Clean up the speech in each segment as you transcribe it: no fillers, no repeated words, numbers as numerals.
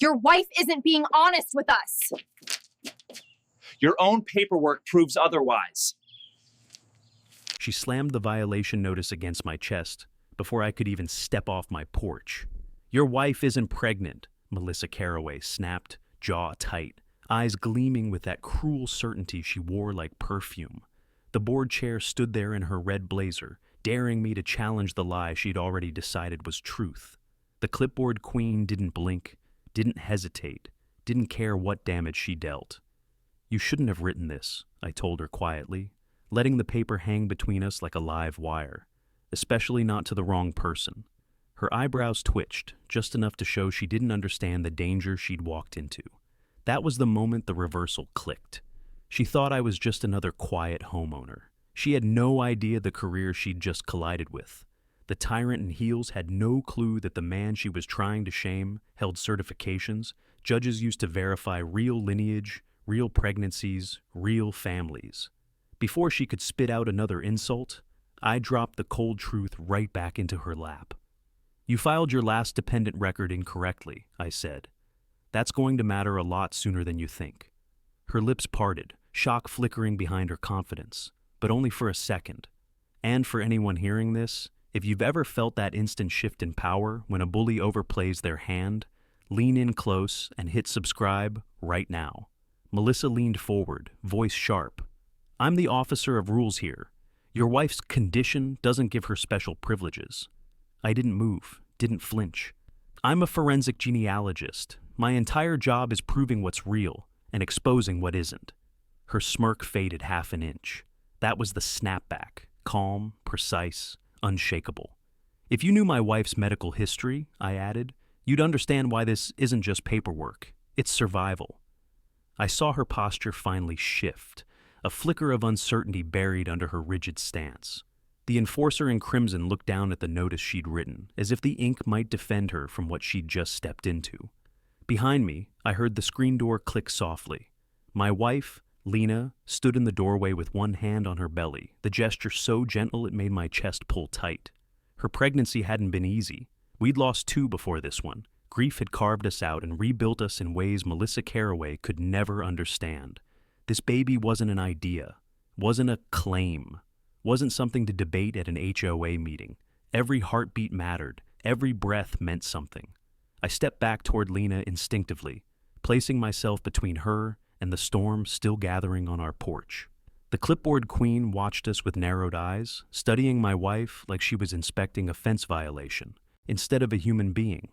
Your wife isn't being honest with us. Your own paperwork proves otherwise. She slammed the violation notice against my chest before I could even step off my porch. Your wife isn't pregnant, Melissa Caraway snapped, jaw tight, eyes gleaming with that cruel certainty she wore like perfume. The board chair stood there in her red blazer, daring me to challenge the lie she'd already decided was truth. The clipboard queen didn't blink, didn't hesitate, didn't care what damage she dealt. You shouldn't have written this, I told her quietly, letting the paper hang between us like a live wire, especially not to the wrong person. Her eyebrows twitched, just enough to show she didn't understand the danger she'd walked into. That was the moment the reversal clicked. She thought I was just another quiet homeowner. She had no idea the career she'd just collided with. The tyrant in heels had no clue that the man she was trying to shame held certifications judges used to verify real lineage, real pregnancies, real families. Before she could spit out another insult, I dropped the cold truth right back into her lap. You filed your last dependent record incorrectly, I said. That's going to matter a lot sooner than you think. Her lips parted, shock flickering behind her confidence, but only for a second. And for anyone hearing this, if you've ever felt that instant shift in power when a bully overplays their hand, lean in close and hit subscribe right now. Melissa leaned forward, voice sharp. I'm the officer of rules here. Your wife's condition doesn't give her special privileges. I didn't move, didn't flinch. I'm a forensic genealogist. My entire job is proving what's real and exposing what isn't. Her smirk faded half an inch. That was the snapback, calm, precise, unshakable. If you knew my wife's medical history, I added, you'd understand why this isn't just paperwork. It's survival. I saw her posture finally shift, a flicker of uncertainty buried under her rigid stance. The enforcer in crimson looked down at the notice she'd written, as if the ink might defend her from what she'd just stepped into. Behind me, I heard the screen door click softly. My wife, Lena, stood in the doorway with one hand on her belly, the gesture so gentle it made my chest pull tight. Her pregnancy hadn't been easy. We'd lost 2 before this one. Grief had carved us out and rebuilt us in ways Melissa Caraway could never understand. This baby wasn't an idea, wasn't a claim, wasn't something to debate at an HOA meeting. Every heartbeat mattered, every breath meant something. I stepped back toward Lena instinctively, placing myself between her and the storm still gathering on our porch. The clipboard queen watched us with narrowed eyes, studying my wife like she was inspecting a fence violation, instead of a human being.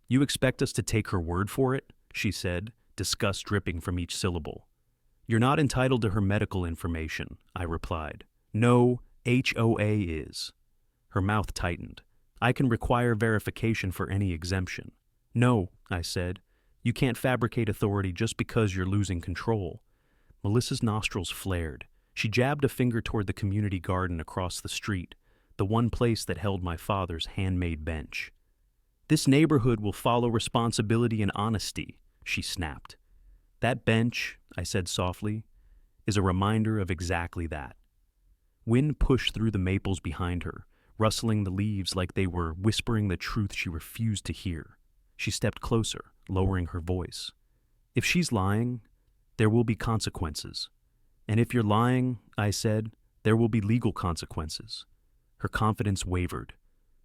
You expect us to take her word for it? She said, disgust dripping from each syllable. You're not entitled to her medical information, I replied. No, HOA is. Her mouth tightened. I can require verification for any exemption. No, I said. You can't fabricate authority just because you're losing control. Melissa's nostrils flared. She jabbed a finger toward the community garden across the street, the one place that held my father's handmade bench. This neighborhood will follow responsibility and honesty, she snapped. That bench, I said softly, is a reminder of exactly that. Wind pushed through the maples behind her, rustling the leaves like they were whispering the truth she refused to hear. She stepped closer, lowering her voice. If she's lying, there will be consequences. And if you're lying, I said, there will be legal consequences. Her confidence wavered.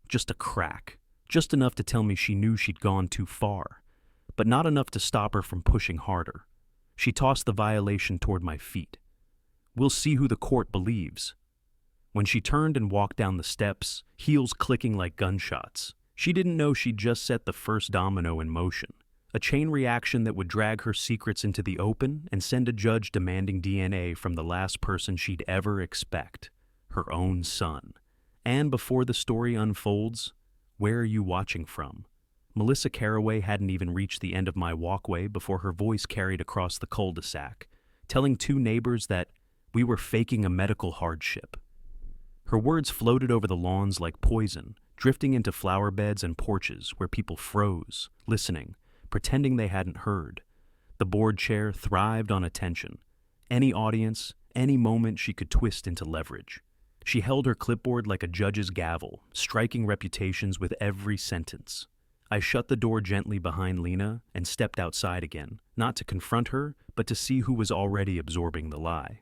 Just a crack. Just enough to tell me she knew she'd gone too far, but not enough to stop her from pushing harder. She tossed the violation toward my feet. We'll see who the court believes. When she turned and walked down the steps, heels clicking like gunshots, she didn't know she'd just set the first domino in motion, a chain reaction that would drag her secrets into the open and send a judge demanding DNA from the last person she'd ever expect, her own son. And before the story unfolds, where are you watching from? Melissa Caraway hadn't even reached the end of my walkway before her voice carried across the cul-de-sac, telling 2 neighbors that we were faking a medical hardship. Her words floated over the lawns like poison, drifting into flower beds and porches where people froze, listening, pretending they hadn't heard. The board chair thrived on attention. Any audience, any moment she could twist into leverage. She held her clipboard like a judge's gavel, striking reputations with every sentence. I shut the door gently behind Lena and stepped outside again, not to confront her, but to see who was already absorbing the lie.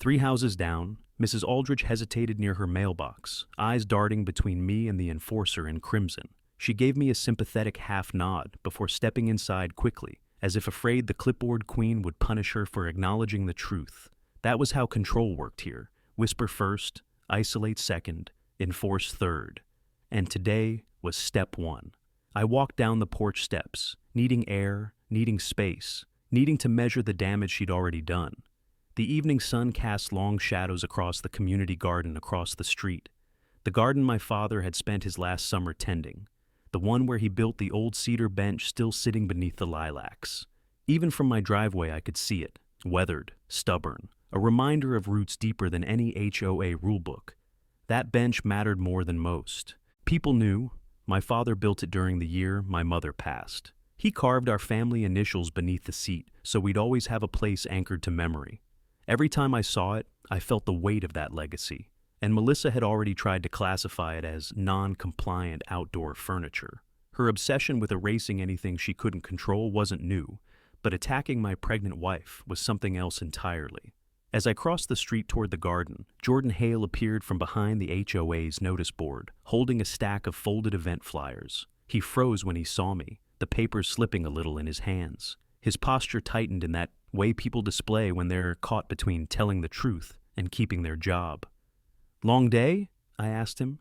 3 houses down, Mrs. Aldrich hesitated near her mailbox, eyes darting between me and the enforcer in crimson. She gave me a sympathetic half-nod before stepping inside quickly, as if afraid the clipboard queen would punish her for acknowledging the truth. That was how control worked here. Whisper first, isolate second, enforce third. And today was step 1. I walked down the porch steps, needing air, needing space, needing to measure the damage she'd already done. The evening sun cast long shadows across the community garden across the street. The garden my father had spent his last summer tending. The one where he built the old cedar bench still sitting beneath the lilacs. Even from my driveway I could see it, weathered, stubborn, a reminder of roots deeper than any HOA rulebook. That bench mattered more than most. People knew. My father built it during the year my mother passed. He carved our family initials beneath the seat, so we'd always have a place anchored to memory. Every time I saw it, I felt the weight of that legacy, and Melissa had already tried to classify it as non-compliant outdoor furniture. Her obsession with erasing anything she couldn't control wasn't new, but attacking my pregnant wife was something else entirely. As I crossed the street toward the garden, Jordan Hale appeared from behind the HOA's notice board, holding a stack of folded event flyers. He froze when he saw me, the papers slipping a little in his hands. His posture tightened in that way people display when they're caught between telling the truth and keeping their job. "Long day?" I asked him.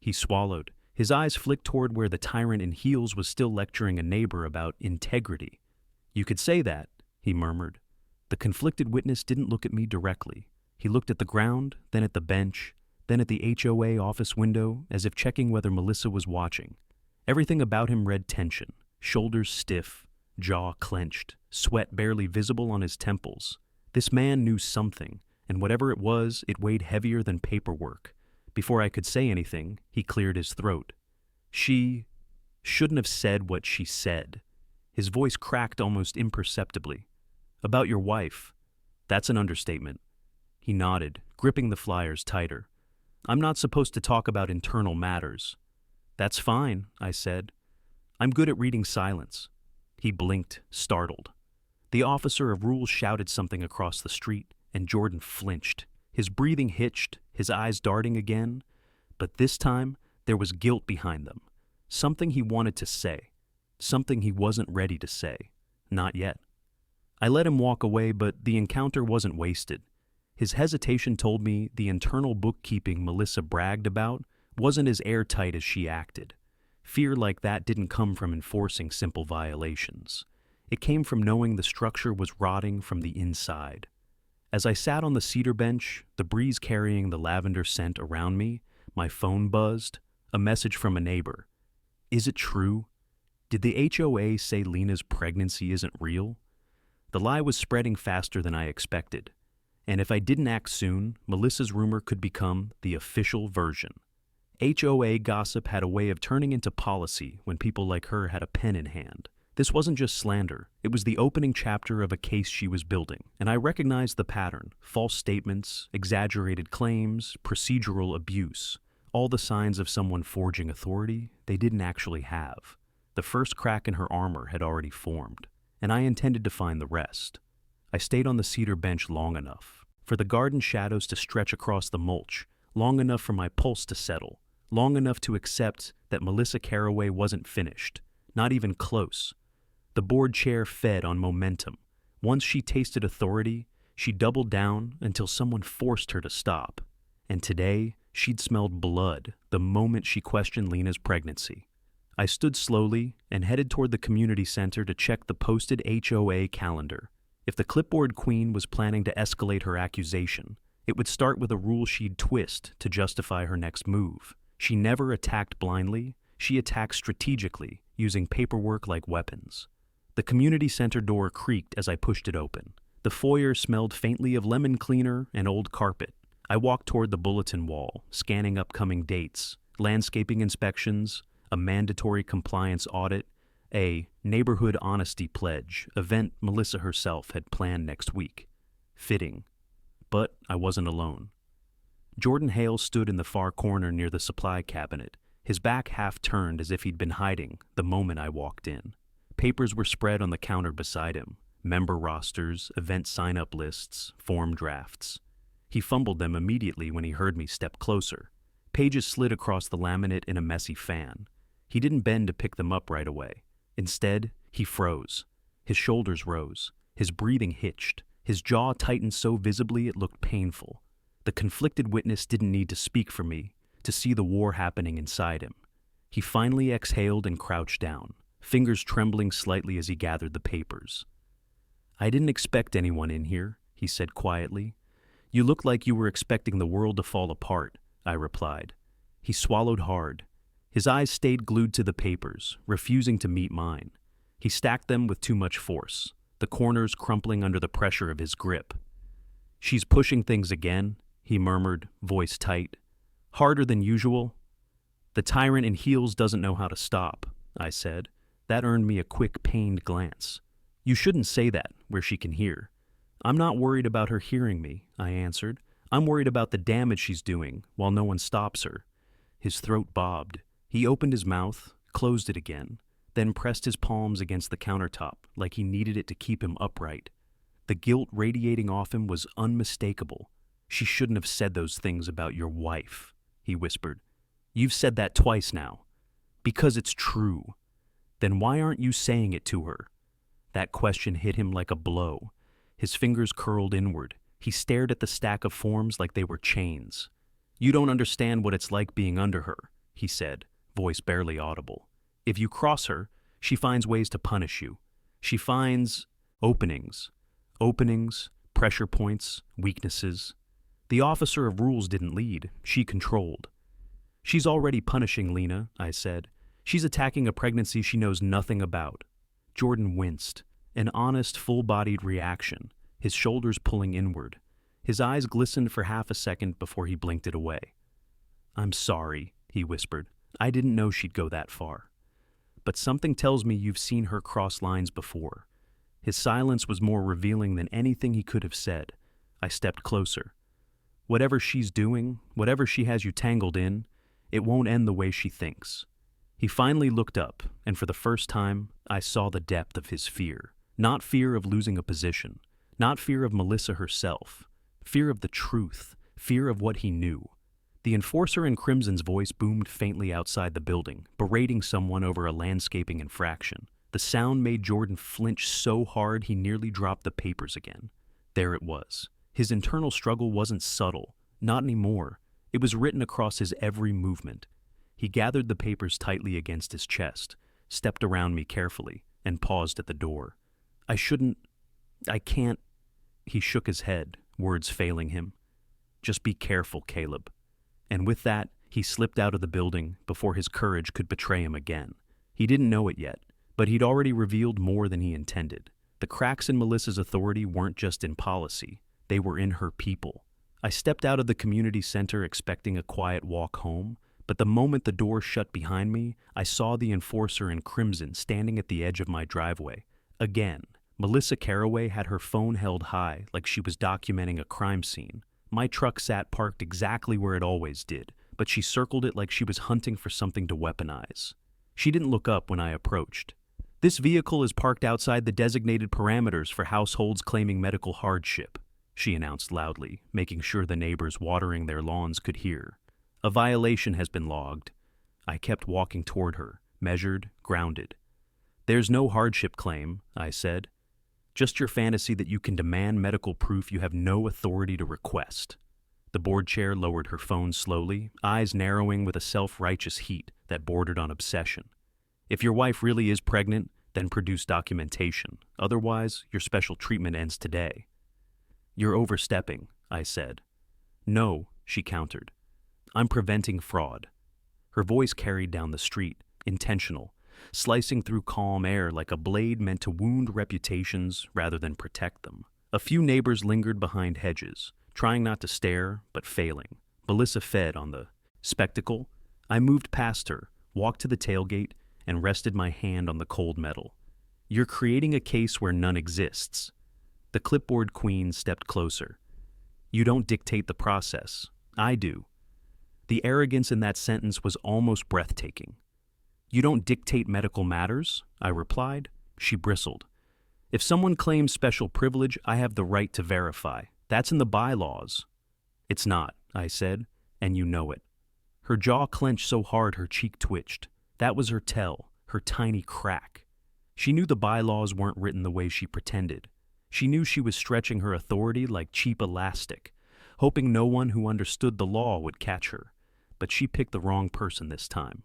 He swallowed. His eyes flicked toward where the tyrant in heels was still lecturing a neighbor about integrity. "You could say that," he murmured. The conflicted witness didn't look at me directly. He looked at the ground, then at the bench, then at the HOA office window, as if checking whether Melissa was watching. Everything about him read tension, shoulders stiff, jaw clenched, sweat barely visible on his temples. This man knew something, and whatever it was, it weighed heavier than paperwork. Before I could say anything, he cleared his throat. "She shouldn't have said what she said." His voice cracked almost imperceptibly. "About your wife. That's an understatement." He nodded, gripping the flyers tighter. "I'm not supposed to talk about internal matters." "That's fine," I said. "I'm good at reading silence." He blinked, startled. The officer of rules shouted something across the street, and Jordan flinched. His breathing hitched, his eyes darting again. But this time, there was guilt behind them. Something he wanted to say. Something he wasn't ready to say. Not yet. I let him walk away, but the encounter wasn't wasted. His hesitation told me the internal bookkeeping Melissa bragged about wasn't as airtight as she acted. Fear like that didn't come from enforcing simple violations. It came from knowing the structure was rotting from the inside. As I sat on the cedar bench, the breeze carrying the lavender scent around me, my phone buzzed, a message from a neighbor. Is it true? Did the HOA say Lena's pregnancy isn't real? The lie was spreading faster than I expected, and if I didn't act soon, Melissa's rumor could become the official version. HOA gossip had a way of turning into policy when people like her had a pen in hand. This wasn't just slander, it was the opening chapter of a case she was building, and I recognized the pattern: false statements, exaggerated claims, procedural abuse, all the signs of someone forging authority they didn't actually have. The first crack in her armor had already formed, and I intended to find the rest. I stayed on the cedar bench long enough for the garden shadows to stretch across the mulch, long enough for my pulse to settle, long enough to accept that Melissa Caraway wasn't finished, not even close. The board chair fed on momentum. Once she tasted authority, she doubled down until someone forced her to stop. And today, she'd smelled blood the moment she questioned Lena's pregnancy. I stood slowly and headed toward the community center to check the posted HOA calendar. If the clipboard queen was planning to escalate her accusation, it would start with a rule she'd twist to justify her next move. She never attacked blindly, she attacked strategically, using paperwork like weapons. The community center door creaked as I pushed it open. The foyer smelled faintly of lemon cleaner and old carpet. I walked toward the bulletin wall, scanning upcoming dates, landscaping inspections, a mandatory compliance audit, a neighborhood honesty pledge, event Melissa herself had planned next week. Fitting. But I wasn't alone. Jordan Hale stood in the far corner near the supply cabinet, his back half turned as if he'd been hiding the moment I walked in. Papers were spread on the counter beside him, member rosters, event sign-up lists, form drafts. He fumbled them immediately when he heard me step closer. Pages slid across the laminate in a messy fan. He didn't bend to pick them up right away. Instead, he froze. His shoulders rose. His breathing hitched. His jaw tightened so visibly it looked painful. The conflicted witness didn't need to speak for me to see the war happening inside him. He finally exhaled and crouched down, fingers trembling slightly as he gathered the papers. "I didn't expect anyone in here," he said quietly. "You look like you were expecting the world to fall apart," I replied. He swallowed hard. His eyes stayed glued to the papers, refusing to meet mine. He stacked them with too much force, the corners crumpling under the pressure of his grip. "She's pushing things again," he murmured, voice tight. "Harder than usual." "The tyrant in heels doesn't know how to stop," I said. That earned me a quick, pained glance. "You shouldn't say that where she can hear." "I'm not worried about her hearing me," I answered. "I'm worried about the damage she's doing while no one stops her." His throat bobbed. He opened his mouth, closed it again, then pressed his palms against the countertop like he needed it to keep him upright. The guilt radiating off him was unmistakable. "She shouldn't have said those things about your wife," he whispered. "You've said that twice now." "Because it's true." "Then why aren't you saying it to her?" That question hit him like a blow. His fingers curled inward. He stared at the stack of forms like they were chains. "You don't understand what it's like being under her," he said, voice barely audible. "If you cross her, she finds ways to punish you. She finds openings, pressure points, weaknesses. The officer of rules didn't lead, she controlled." "She's already punishing Lena," I said. "She's attacking a pregnancy she knows nothing about." Jordan winced, an honest, full-bodied reaction, his shoulders pulling inward. His eyes glistened for half a second before he blinked it away. "I'm sorry," he whispered. "I didn't know she'd go that far. But something tells me you've seen her cross lines before." His silence was more revealing than anything he could have said. I stepped closer. "Whatever she's doing, whatever she has you tangled in, it won't end the way she thinks." He finally looked up, and for the first time, I saw the depth of his fear. Not fear of losing a position, not fear of Melissa herself, fear of the truth, fear of what he knew. The enforcer in Crimson's voice boomed faintly outside the building, berating someone over a landscaping infraction. The sound made Jordan flinch so hard he nearly dropped the papers again. There it was. His internal struggle wasn't subtle, not anymore. It was written across his every movement. He gathered the papers tightly against his chest, stepped around me carefully, and paused at the door. I can't. He shook his head, words failing him. "Just be careful, Caleb." And with that, he slipped out of the building before his courage could betray him again. He didn't know it yet, but he'd already revealed more than he intended. The cracks in Melissa's authority weren't just in policy, they were in her people. I stepped out of the community center expecting a quiet walk home, but the moment the door shut behind me, I saw the enforcer in Crimson standing at the edge of my driveway. Again, Melissa Caraway had her phone held high like she was documenting a crime scene. My truck sat parked exactly where it always did, but she circled it like she was hunting for something to weaponize. She didn't look up when I approached. "This vehicle is parked outside the designated parameters for households claiming medical hardship," she announced loudly, making sure the neighbors watering their lawns could hear. "A violation has been logged." I kept walking toward her, measured, grounded. "There's no hardship claim," I said. "Just your fantasy that you can demand medical proof you have no authority to request." The board chair lowered her phone slowly, eyes narrowing with a self-righteous heat that bordered on obsession. "If your wife really is pregnant, then produce documentation. Otherwise, your special treatment ends today." "You're overstepping," I said. "No," she countered. "I'm preventing fraud." Her voice carried down the street, intentional, slicing through calm air like a blade meant to wound reputations rather than protect them. A few neighbors lingered behind hedges, trying not to stare, but failing. Melissa fed on the spectacle. I moved past her, walked to the tailgate, and rested my hand on the cold metal. "You're creating a case where none exists." The clipboard queen stepped closer. "You don't dictate the process. I do." The arrogance in that sentence was almost breathtaking. "You don't dictate medical matters?" I replied. She bristled. "If someone claims special privilege, I have the right to verify. That's in the bylaws." "It's not," I said, "and you know it." Her jaw clenched so hard her cheek twitched. That was her tell, her tiny crack. She knew the bylaws weren't written the way she pretended. She knew she was stretching her authority like cheap elastic, hoping no one who understood the law would catch her. But she picked the wrong person this time.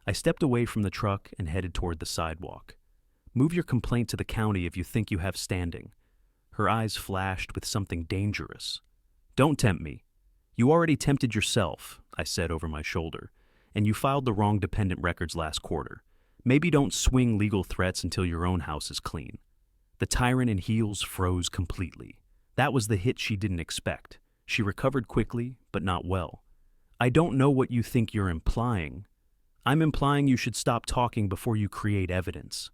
I stepped away from the truck and headed toward the sidewalk. "Move your complaint to the county if you think you have standing." Her eyes flashed with something dangerous. "Don't tempt me." "You already tempted yourself," I said over my shoulder, "and you filed the wrong dependent records last quarter. Maybe don't swing legal threats until your own house is clean." The tyrant in heels froze completely. That was the hit she didn't expect. She recovered quickly, but not well. "I don't know what you think you're implying." "I'm implying you should stop talking before you create evidence."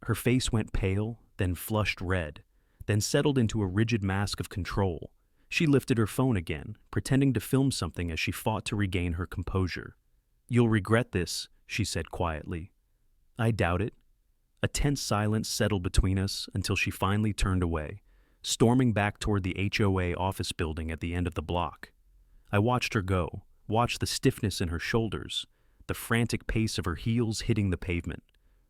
Her face went pale, then flushed red, then settled into a rigid mask of control. She lifted her phone again, pretending to film something as she fought to regain her composure. "You'll regret this," she said quietly. I doubt it. A tense silence settled between us until she finally turned away, storming back toward the HOA office building at the end of the block. I watched her go, watched the stiffness in her shoulders, the frantic pace of her heels hitting the pavement.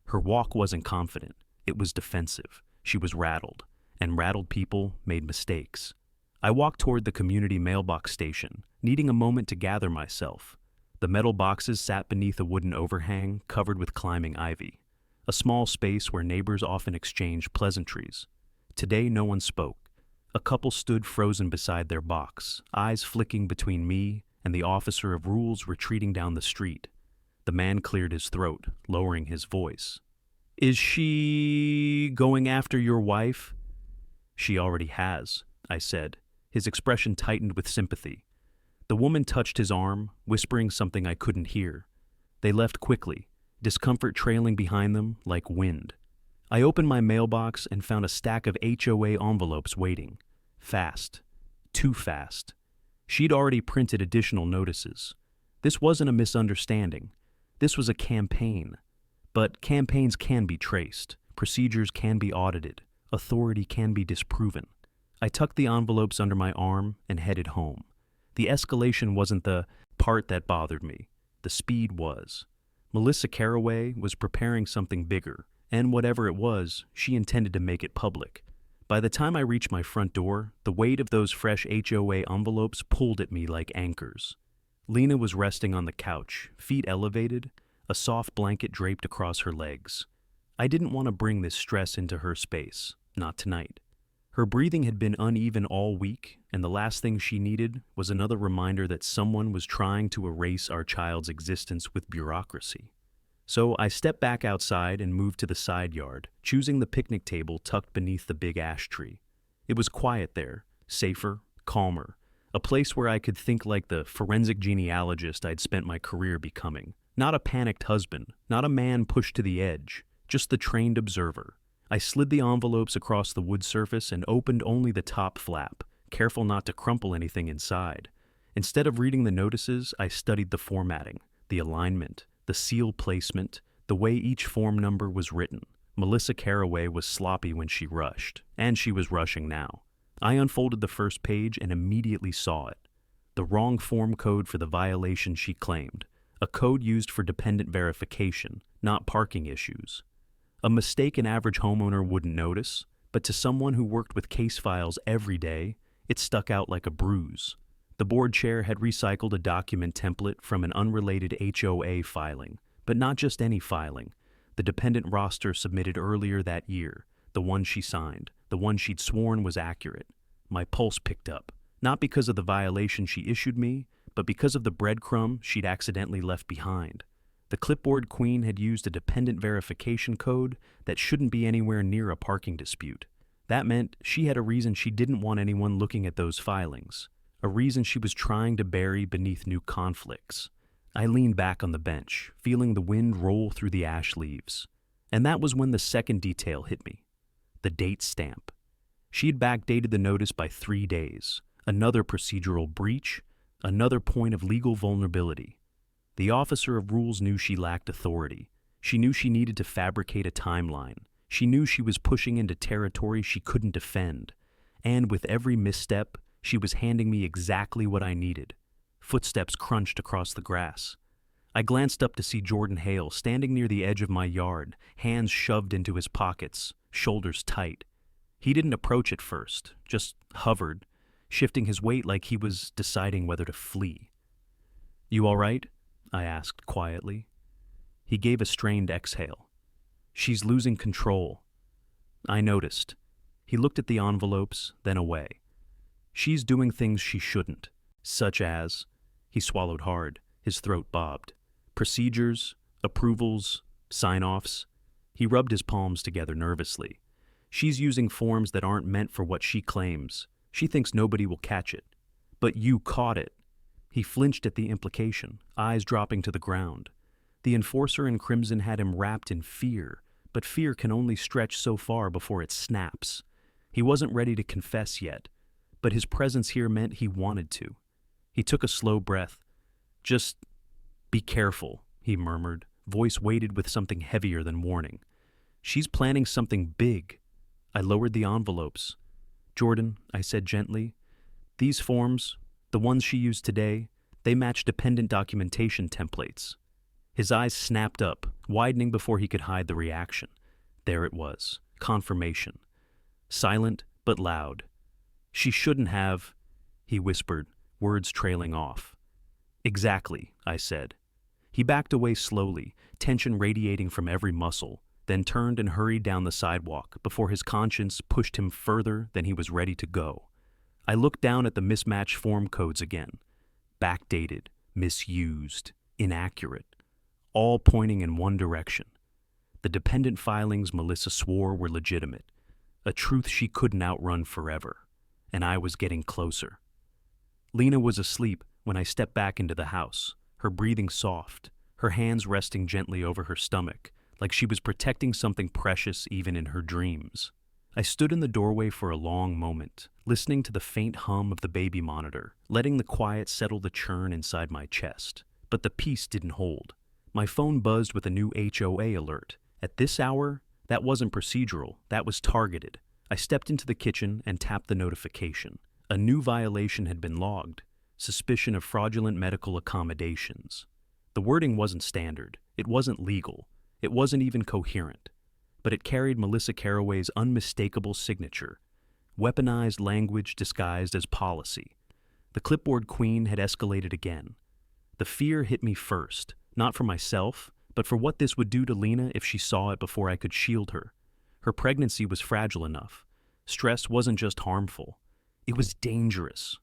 Her walk wasn't confident, it was defensive. She was rattled, and rattled people made mistakes. I walked toward the community mailbox station, needing a moment to gather myself. The metal boxes sat beneath a wooden overhang covered with climbing ivy, a small space where neighbors often exchanged pleasantries. Today no one spoke. A couple stood frozen beside their box, eyes flicking between me and the officer of rules retreating down the street. The man cleared his throat, lowering his voice. "Is she going after your wife?" "She already has," I said. His expression tightened with sympathy. The woman touched his arm, whispering something I couldn't hear. They left quickly, discomfort trailing behind them like wind. I opened my mailbox and found a stack of HOA envelopes waiting. Fast. Too fast. She'd already printed additional notices. This wasn't a misunderstanding. This was a campaign. But campaigns can be traced. Procedures can be audited. Authority can be disproven. I tucked the envelopes under my arm and headed home. The escalation wasn't the part that bothered me. The speed was. Melissa Caraway was preparing something bigger, and whatever it was, she intended to make it public. By the time I reached my front door, the weight of those fresh HOA envelopes pulled at me like anchors. Lena was resting on the couch, feet elevated, a soft blanket draped across her legs. I didn't want to bring this stress into her space, not tonight. Her breathing had been uneven all week, and the last thing she needed was another reminder that someone was trying to erase our child's existence with bureaucracy. So I stepped back outside and moved to the side yard, choosing the picnic table tucked beneath the big ash tree. It was quiet there, safer, calmer, a place where I could think like the forensic genealogist I'd spent my career becoming. Not a panicked husband, not a man pushed to the edge, just the trained observer. I slid the envelopes across the wood surface and opened only the top flap, careful not to crumple anything inside. Instead of reading the notices, I studied the formatting, the alignment, the seal placement, the way each form number was written. Melissa Caraway was sloppy when she rushed, and she was rushing now. I unfolded the first page and immediately saw it. The wrong form code for the violation she claimed, a code used for dependent verification, not parking issues. A mistake an average homeowner wouldn't notice, but to someone who worked with case files every day, it stuck out like a bruise. The board chair had recycled a document template from an unrelated HOA filing, but not just any filing. The dependent roster submitted earlier that year, the one she signed, the one she'd sworn was accurate. My pulse picked up, not because of the violation she issued me, but because of the breadcrumb she'd accidentally left behind. The clipboard queen had used a dependent verification code that shouldn't be anywhere near a parking dispute. That meant she had a reason she didn't want anyone looking at those filings, a reason she was trying to bury beneath new conflicts. I leaned back on the bench, feeling the wind roll through the ash leaves. And that was when the second detail hit me. The date stamp. She had backdated the notice by 3 days, another procedural breach, Another point of legal vulnerability. The officer of rules knew she lacked authority. She knew she needed to fabricate a timeline. She knew she was pushing into territory she couldn't defend. And with every misstep, she was handing me exactly what I needed. Footsteps crunched across the grass. I glanced up to see Jordan Hale standing near the edge of my yard, hands shoved into his pockets, shoulders tight. He didn't approach at first, just hovered, shifting his weight like he was deciding whether to flee. "You all right?" I asked quietly. He gave a strained exhale. "She's losing control." I noticed. He looked at the envelopes, then away. "She's doing things she shouldn't, such as..." He swallowed hard, his throat bobbed. "Procedures, approvals, sign-offs." He rubbed his palms together nervously. "She's using forms that aren't meant for what she claims. She thinks nobody will catch it. But you caught it." He flinched at the implication, eyes dropping to the ground. The enforcer in crimson had him wrapped in fear, but fear can only stretch so far before it snaps. He wasn't ready to confess yet, but his presence here meant he wanted to. He took a slow breath. "Just be careful," he murmured, voice weighted with something heavier than warning. "She's planning something big." I lowered the envelopes. "Jordan," I said gently, "these forms, the ones she used today, they match dependent documentation templates." His eyes snapped up, widening before he could hide the reaction. There it was, confirmation. Silent but loud. "She shouldn't have," he whispered, words trailing off. "Exactly," I said. He backed away slowly, tension radiating from every muscle, then turned and hurried down the sidewalk before his conscience pushed him further than he was ready to go. I looked down at the mismatched form codes again. Backdated, misused, inaccurate, all pointing in one direction. The dependent filings Melissa swore were legitimate, a truth she couldn't outrun forever, and I was getting closer. Lena was asleep when I stepped back into the house, her breathing soft, her hands resting gently over her stomach, like she was protecting something precious even in her dreams. I stood in the doorway for a long moment, listening to the faint hum of the baby monitor, letting the quiet settle the churn inside my chest. But the peace didn't hold. My phone buzzed with a new HOA alert. At this hour, that wasn't procedural, that was targeted. I stepped into the kitchen and tapped the notification. A new violation had been logged, suspicion of fraudulent medical accommodations. The wording wasn't standard, it wasn't legal, it wasn't even coherent, but it carried Melissa Caraway's unmistakable signature, weaponized language disguised as policy. The clipboard queen had escalated again. The fear hit me first, not for myself, but for what this would do to Lena if she saw it before I could shield her. Her pregnancy was fragile enough. Stress wasn't just harmful, it was dangerous.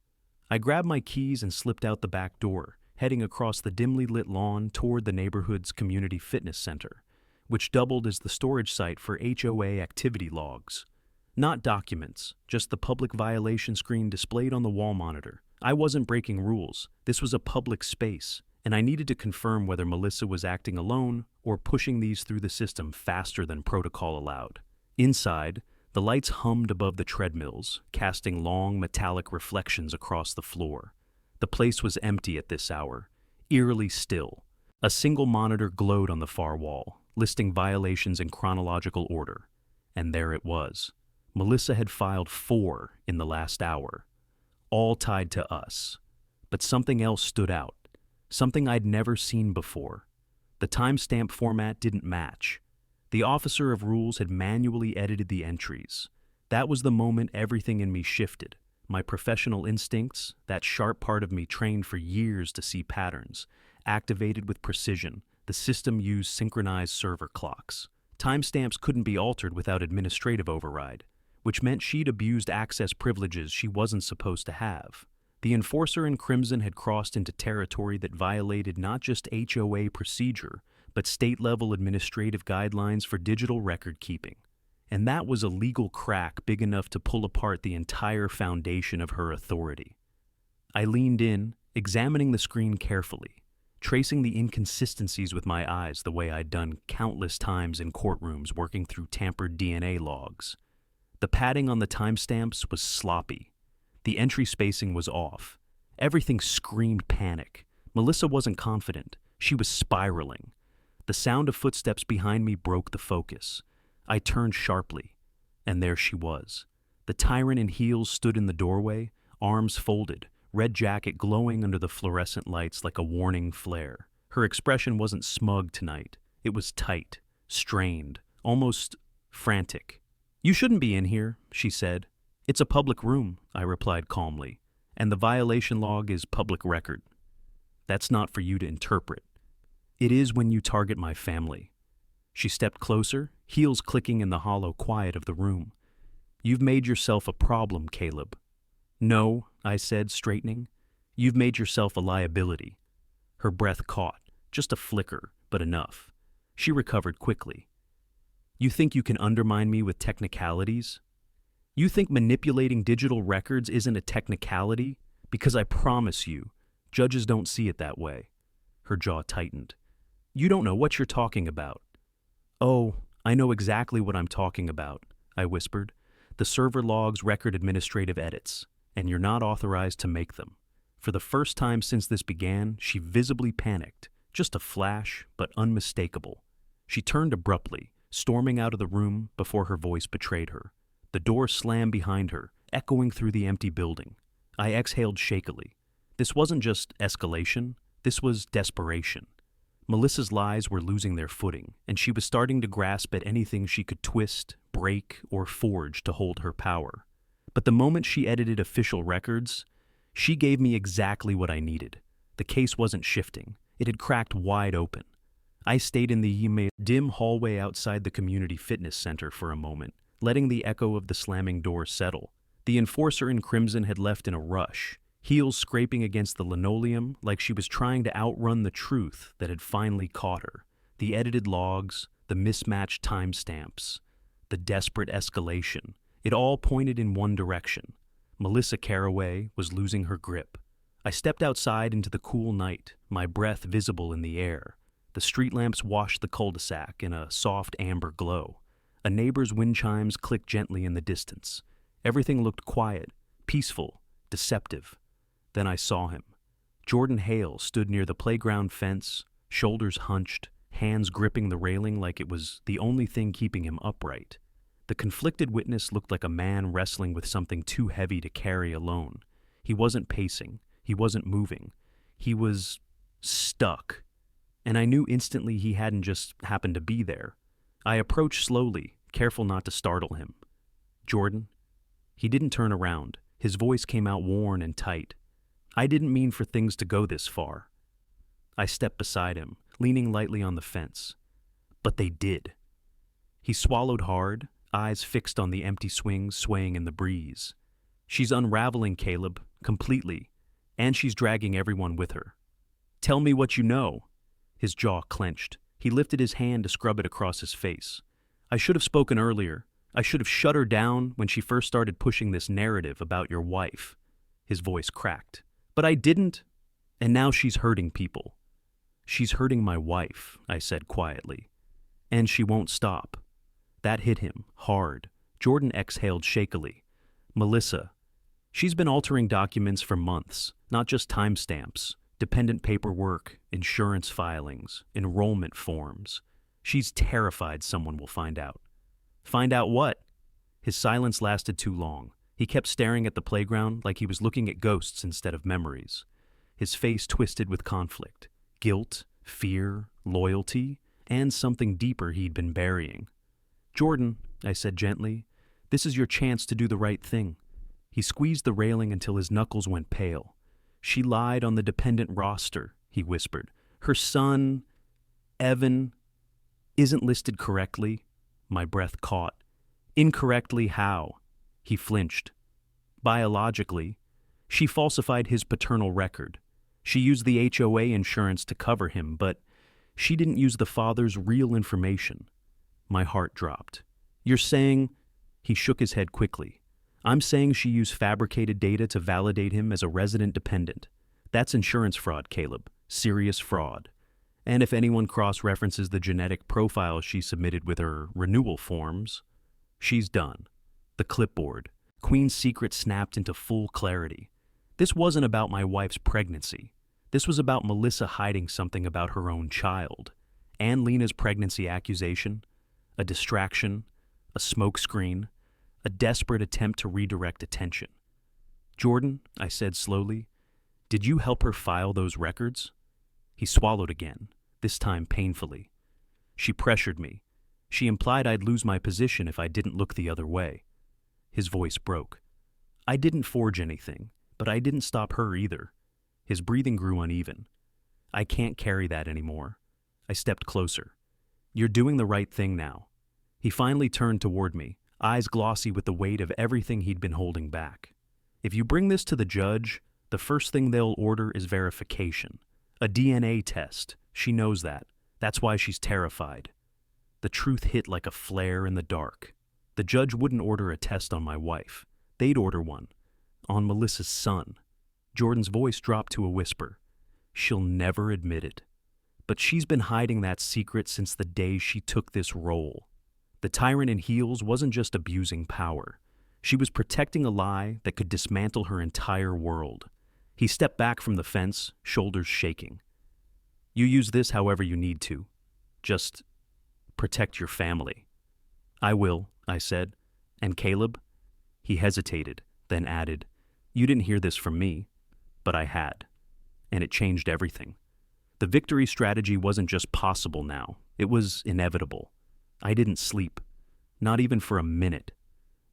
I grabbed my keys and slipped out the back door, heading across the dimly lit lawn toward the neighborhood's community fitness center, which doubled as the storage site for HOA activity logs. Not documents, just the public violation screen displayed on the wall monitor. I wasn't breaking rules. This was a public space, and I needed to confirm whether Melissa was acting alone or pushing these through the system faster than protocol allowed. Inside, the lights hummed above the treadmills, casting long metallic reflections across the floor. The place was empty at this hour, eerily still. A single monitor glowed on the far wall, listing violations in chronological order. And there it was. Melissa had filed 4 in the last hour, all tied to us. But something else stood out, something I'd never seen before. The timestamp format didn't match. The officer of rules had manually edited the entries. That was the moment everything in me shifted. My professional instincts, that sharp part of me trained for years to see patterns, activated with precision. The system used synchronized server clocks. Timestamps couldn't be altered without administrative override, which meant she'd abused access privileges she wasn't supposed to have. The enforcer in crimson had crossed into territory that violated not just HOA procedure, but state-level administrative guidelines for digital record keeping. And that was a legal crack big enough to pull apart the entire foundation of her authority. I leaned in, examining the screen carefully, tracing the inconsistencies with my eyes the way I'd done countless times in courtrooms working through tampered DNA logs. The padding on the timestamps was sloppy. The entry spacing was off, Everything screamed panic. Melissa wasn't confident. She was spiraling. The sound of footsteps behind me broke the focus. I turned sharply, and there she was. The tyrant in heels stood in the doorway, arms folded, red jacket glowing under the fluorescent lights like a warning flare. Her expression wasn't smug tonight. It was tight, strained, almost frantic. "You shouldn't be in here," she said. "It's a public room," I replied calmly, "and the violation log is public record. That's not for you to interpret. It is when you target my family." She stepped closer, heels clicking in the hollow quiet of the room. "You've made yourself a problem, Caleb." "No," I said, straightening. "You've made yourself a liability." Her breath caught, just a flicker, but enough. She recovered quickly. "You think you can undermine me with technicalities? You think manipulating digital records isn't a technicality? Because I promise you, judges don't see it that way." Her jaw tightened. "You don't know what you're talking about." "Oh, I know exactly what I'm talking about," I whispered. "The server logs record administrative edits, and you're not authorized to make them." For the first time since this began, she visibly panicked, just a flash, but unmistakable. She turned abruptly, storming out of the room before her voice betrayed her. The door slammed behind her, echoing through the empty building. I exhaled shakily. This wasn't just escalation, this was desperation. Melissa's lies were losing their footing, and she was starting to grasp at anything she could twist, break, or forge to hold her power. But the moment she edited official records, she gave me exactly what I needed. The case wasn't shifting. It had cracked wide open. I stayed in the dim hallway outside the community fitness center for a moment, letting the echo of the slamming door settle. The enforcer in crimson had left in a rush, heels scraping against the linoleum like she was trying to outrun the truth that had finally caught her. The edited logs, the mismatched timestamps, the desperate escalation, it all pointed in one direction. Melissa Caraway was losing her grip. I stepped outside into the cool night, my breath visible in the air. The street lamps washed the cul-de-sac in a soft amber glow. A neighbor's wind chimes clicked gently in the distance. Everything looked quiet, peaceful, deceptive. Then I saw him. Jordan Hale stood near the playground fence, shoulders hunched, hands gripping the railing like it was the only thing keeping him upright. The conflicted witness looked like a man wrestling with something too heavy to carry alone. He wasn't pacing. He wasn't moving. He was stuck. And I knew instantly he hadn't just happened to be there. I approached slowly, careful not to startle him. "Jordan?" He didn't turn around. His voice came out worn and tight. "I didn't mean for things to go this far." I stepped beside him, leaning lightly on the fence. But they did. He swallowed hard, eyes fixed on the empty swings swaying in the breeze. "She's unraveling, Caleb, completely, and she's dragging everyone with her." "Tell me what you know." His jaw clenched. He lifted his hand to scrub it across his face. "I should have spoken earlier. I should have shut her down when she first started pushing this narrative about your wife." His voice cracked. "But I didn't, and now she's hurting people." "She's hurting my wife," I said quietly. "And she won't stop." That hit him, hard. Jordan exhaled shakily. "Melissa, she's been altering documents for months, not just timestamps. Dependent paperwork, insurance filings, enrollment forms. She's terrified someone will find out." "Find out what?" His silence lasted too long. He kept staring at the playground like he was looking at ghosts instead of memories. His face twisted with conflict, guilt, fear, loyalty, and something deeper he'd been burying. "Jordan," I said gently, "this is your chance to do the right thing." He squeezed the railing until his knuckles went pale. "She lied on the dependent roster," he whispered. "Her son, Evan, isn't listed correctly." My breath caught. "Incorrectly how?" He flinched. "Biologically. She falsified his paternal record. She used the HOA insurance to cover him, but she didn't use the father's real information." My heart dropped. "You're saying—" He shook his head quickly. "I'm saying she used fabricated data to validate him as a resident dependent. That's insurance fraud, Caleb. Serious fraud. And if anyone cross-references the genetic profile she submitted with her renewal forms, she's done." The clipboard. Queen's secret snapped into full clarity. This wasn't about my wife's pregnancy. This was about Melissa hiding something about her own child. And Lena's pregnancy accusation, a distraction, a smokescreen, a desperate attempt to redirect attention. "Jordan," I said slowly, "did you help her file those records?" He swallowed again, this time painfully. "She pressured me. She implied I'd lose my position if I didn't look the other way." His voice broke. "I didn't forge anything, but I didn't stop her either." His breathing grew uneven. "I can't carry that anymore." I stepped closer. "You're doing the right thing now." He finally turned toward me, eyes glossy with the weight of everything he'd been holding back. "If you bring this to the judge, the first thing they'll order is verification. A DNA test. She knows that. That's why she's terrified." The truth hit like a flare in the dark. The judge wouldn't order a test on my wife. They'd order one. On Melissa's son. Jordan's voice dropped to a whisper. "She'll never admit it. But she's been hiding that secret since the day she took this role." The tyrant in heels wasn't just abusing power. She was protecting a lie that could dismantle her entire world. He stepped back from the fence, shoulders shaking. "You use this however you need to. Just protect your family." "I will," I said. "And Caleb?" He hesitated, then added, "You didn't hear this from me, but I had." And it changed everything. The victory strategy wasn't just possible now. It was inevitable. I didn't sleep. Not even for a minute.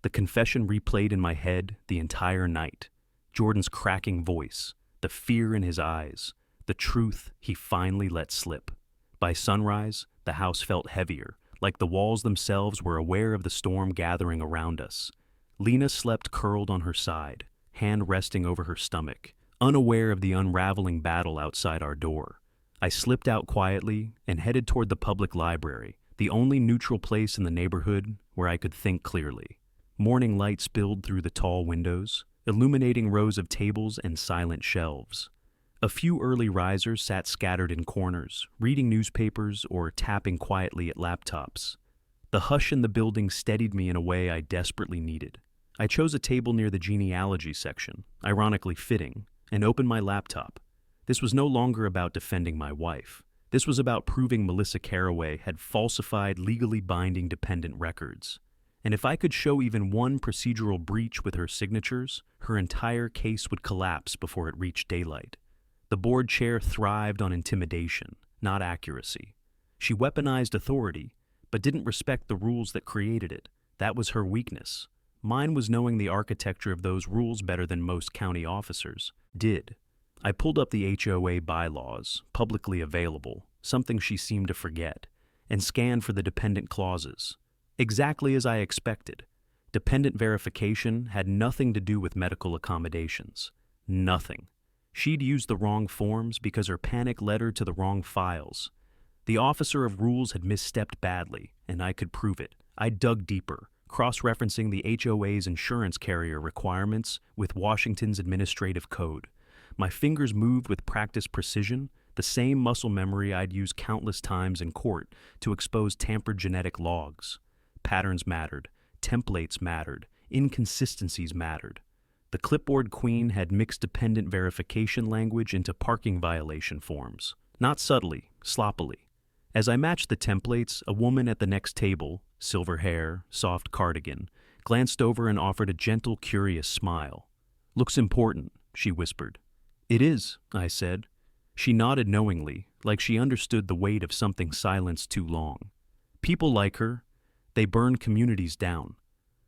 The confession replayed in my head the entire night. Jordan's cracking voice, the fear in his eyes, the truth he finally let slip. By sunrise, the house felt heavier, like the walls themselves were aware of the storm gathering around us. Lena slept curled on her side, hand resting over her stomach, unaware of the unraveling battle outside our door. I slipped out quietly and headed toward the public library, the only neutral place in the neighborhood where I could think clearly. Morning light spilled through the tall windows, illuminating rows of tables and silent shelves. A few early risers sat scattered in corners, reading newspapers or tapping quietly at laptops. The hush in the building steadied me in a way I desperately needed. I chose a table near the genealogy section, ironically fitting, and opened my laptop. This was no longer about defending my wife. This was about proving Melissa Caraway had falsified legally binding dependent records. And if I could show even one procedural breach with her signatures, her entire case would collapse before it reached daylight. The board chair thrived on intimidation, not accuracy. She weaponized authority, but didn't respect the rules that created it. That was her weakness. Mine was knowing the architecture of those rules better than most county officers did. I pulled up the HOA bylaws, publicly available, something she seemed to forget, and scanned for the dependent clauses. Exactly as I expected. Dependent verification had nothing to do with medical accommodations. Nothing. She'd used the wrong forms because her panic led her to the wrong files. The officer of rules had misstepped badly, and I could prove it. I dug deeper, cross-referencing the HOA's insurance carrier requirements with Washington's administrative code. My fingers moved with practiced precision, the same muscle memory I'd used countless times in court to expose tampered genetic logs. Patterns mattered, templates mattered, inconsistencies mattered. The clipboard queen had mixed dependent verification language into parking violation forms, not subtly, sloppily. As I matched the templates, a woman at the next table, silver hair, soft cardigan, glanced over and offered a gentle, curious smile. "Looks important," she whispered. "It is," I said. She nodded knowingly, like she understood the weight of something silenced too long. "People like her, they burn communities down."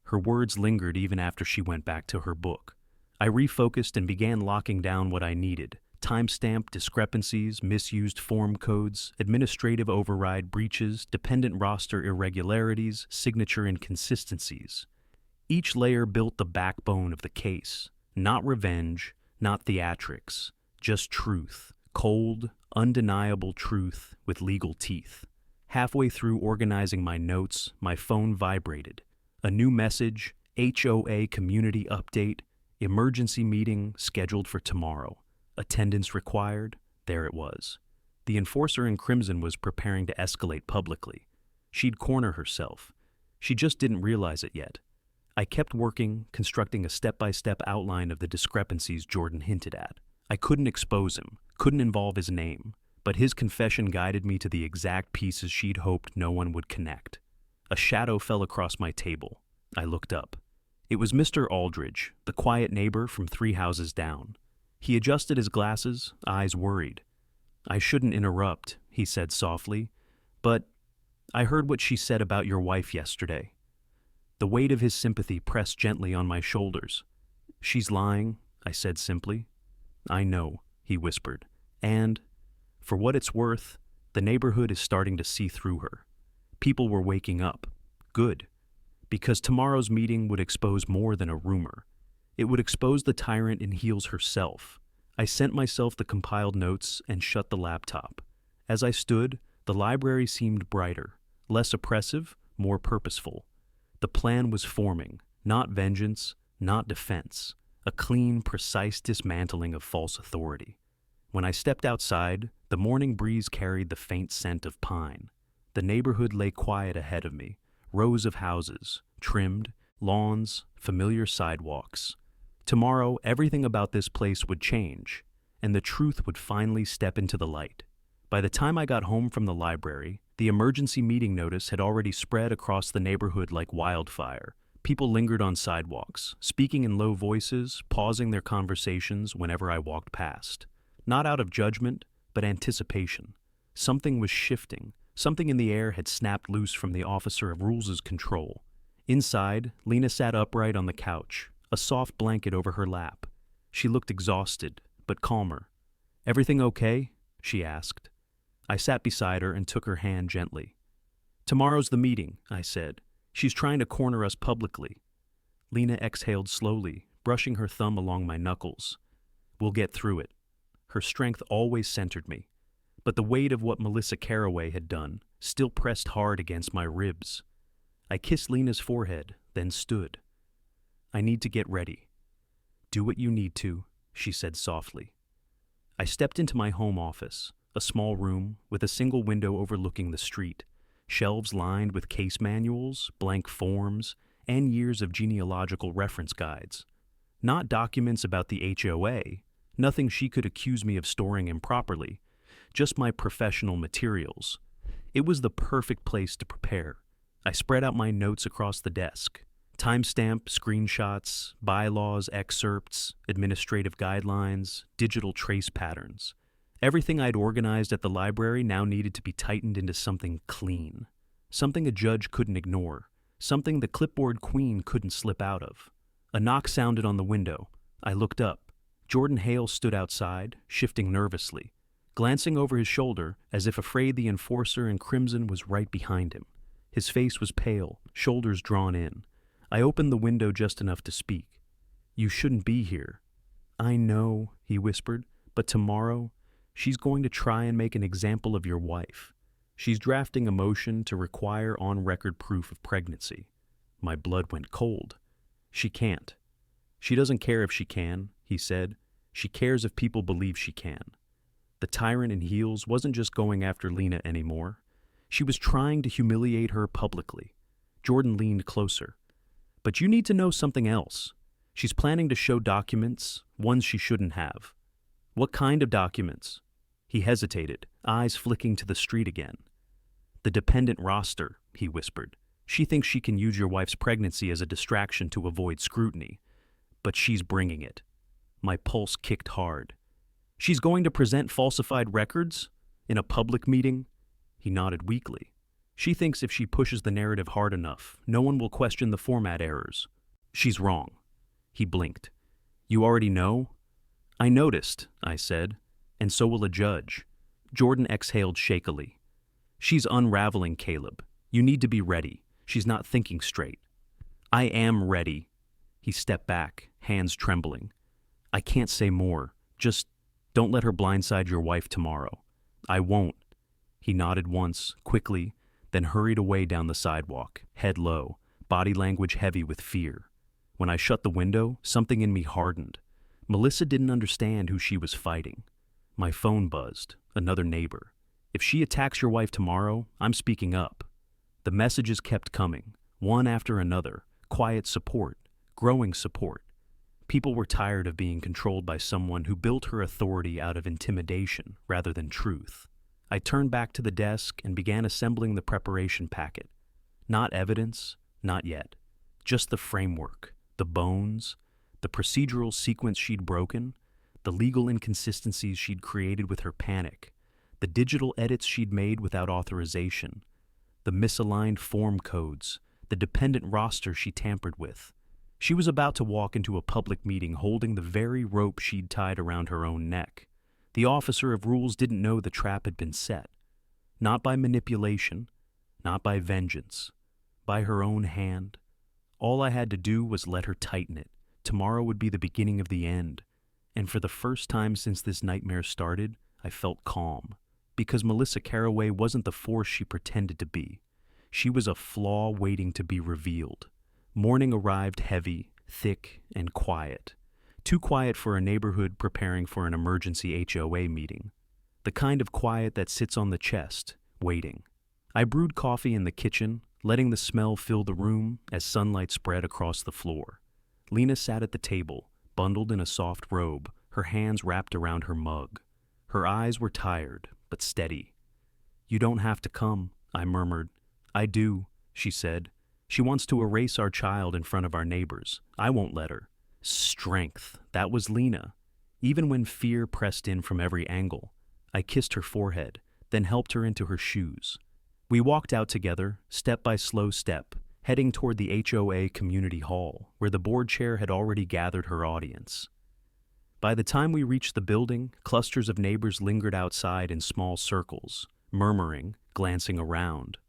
Her words lingered even after she went back to her book. I refocused and began locking down what I needed: timestamp discrepancies, misused form codes, administrative override breaches, dependent roster irregularities, signature inconsistencies. Each layer built the backbone of the case. Not revenge, not theatrics, just truth. Cold, undeniable truth with legal teeth. Halfway through organizing my notes, my phone vibrated. A new message: HOA community update, emergency meeting scheduled for tomorrow. Attendance required. There it was. The enforcer in crimson was preparing to escalate publicly. She'd corner herself. She just didn't realize it yet. I kept working, constructing a step-by-step outline of the discrepancies Jordan hinted at. I couldn't expose him, couldn't involve his name, but his confession guided me to the exact pieces she'd hoped no one would connect. A shadow fell across my table. I looked up. It was Mr. Aldridge, the quiet neighbor from 3 houses down. He adjusted his glasses, eyes worried. "I shouldn't interrupt," he said softly, "but I heard what she said about your wife yesterday." The weight of his sympathy pressed gently on my shoulders. "She's lying," I said simply. "I know," he whispered. "And, for what it's worth, the neighborhood is starting to see through her. People were waking up. Good. Because tomorrow's meeting would expose more than a rumor. It would expose the tyrant in heels herself." I sent myself the compiled notes and shut the laptop. As I stood, the library seemed brighter, less oppressive, more purposeful. The plan was forming, not vengeance, not defense, a clean, precise dismantling of false authority. When I stepped outside, the morning breeze carried the faint scent of pine. The neighborhood lay quiet ahead of me, rows of houses, trimmed, lawns, familiar sidewalks. Tomorrow, everything about this place would change, and the truth would finally step into the light. By the time I got home from the library, the emergency meeting notice had already spread across the neighborhood like wildfire. People lingered on sidewalks, speaking in low voices, pausing their conversations whenever I walked past. Not out of judgment, but anticipation. Something was shifting. Something in the air had snapped loose from the officer of rules' control. Inside, Lena sat upright on the couch, a soft blanket over her lap. She looked exhausted, but calmer. "Everything okay?" she asked. I sat beside her and took her hand gently. "Tomorrow's the meeting," I said. "She's trying to corner us publicly." Lena exhaled slowly, brushing her thumb along my knuckles. "We'll get through it." Her strength always centered me, but the weight of what Melissa Caraway had done still pressed hard against my ribs. I kissed Lena's forehead, then stood. "I need to get ready." "Do what you need to," she said softly. I stepped into my home office, a small room with a single window overlooking the street, shelves lined with case manuals, blank forms, and years of genealogical reference guides. Not documents about the HOA, nothing she could accuse me of storing improperly, just my professional materials. It was the perfect place to prepare. I spread out my notes across the desk. Timestamp, screenshots, bylaws, excerpts, administrative guidelines, digital trace patterns. Everything I'd organized at the library now needed to be tightened into something clean. Something a judge couldn't ignore. Something the clipboard queen couldn't slip out of. A knock sounded on the window. I looked up. Jordan Hale stood outside, shifting nervously, glancing over his shoulder as if afraid the enforcer in crimson was right behind him. His face was pale, shoulders drawn in. I opened the window just enough to speak. "You shouldn't be here." "I know," he whispered, "but tomorrow, she's going to try and make an example of your wife. She's drafting a motion to require on-record proof of pregnancy." My blood went cold. "She can't." "She doesn't care if she can," he said. "She cares if people believe she can." The tyrant in heels wasn't just going after Lena anymore. She was trying to humiliate her publicly. Jordan leaned closer. "But you need to know something else. She's planning to show documents, ones she shouldn't have." "What kind of documents?" He hesitated, eyes flicking to the street again. "The dependent roster," he whispered. "She thinks she can use your wife's pregnancy as a distraction to avoid scrutiny. But she's bringing it." My pulse kicked hard. "She's going to present falsified records? In a public meeting?" He nodded weakly. "She thinks if she pushes the narrative hard enough, no one will question the format errors." "She's wrong." He blinked. "You already know?" "I noticed," I said, "and so will a judge." Jordan exhaled shakily. "She's unraveling, Caleb. You need to be ready. She's not thinking straight." "I am ready." He stepped back, hands trembling. "I can't say more. Just don't let her blindside your wife tomorrow." "I won't." He nodded once, quickly, then hurried away down the sidewalk, head low, body language heavy with fear. When I shut the window, something in me hardened. Melissa didn't understand who she was fighting. My phone buzzed, another neighbor. "If she attacks your wife tomorrow, I'm speaking up." The messages kept coming, one after another, quiet support, growing support. People were tired of being controlled by someone who built her authority out of intimidation rather than truth. I turned back to the desk and began assembling the preparation packet. Not evidence, not yet. Just the framework, the bones, the procedural sequence she'd broken, the legal inconsistencies she'd created with her panic, the digital edits she'd made without authorization, the misaligned form codes, the dependent roster she tampered with. She was about to walk into a public meeting holding the very rope she'd tied around her own neck. The officer of rules didn't know the trap had been set. Not by manipulation, not by vengeance, by her own hand. All I had to do was let her tighten it. Tomorrow would be the beginning of the end. And for the first time since this nightmare started, I felt calm. Because Melissa Caraway wasn't the force she pretended to be. She was a flaw waiting to be revealed. Morning arrived heavy, thick, and quiet. Too quiet for a neighborhood preparing for an emergency HOA meeting. The kind of quiet that sits on the chest, waiting. I brewed coffee in the kitchen, letting the smell fill the room as sunlight spread across the floor. Lena sat at the table, bundled in a soft robe, her hands wrapped around her mug. Her eyes were tired, but steady. "You don't have to come," I murmured. "I do," she said. "She wants to erase our child in front of our neighbors. I won't let her." Strength. That was Lena. Even when fear pressed in from every angle, I kissed her forehead, then helped her into her shoes. We walked out together, step by slow step, heading toward the HOA community hall, where the board chair had already gathered her audience. By the time we reached the building, clusters of neighbors lingered outside in small circles, murmuring, glancing around.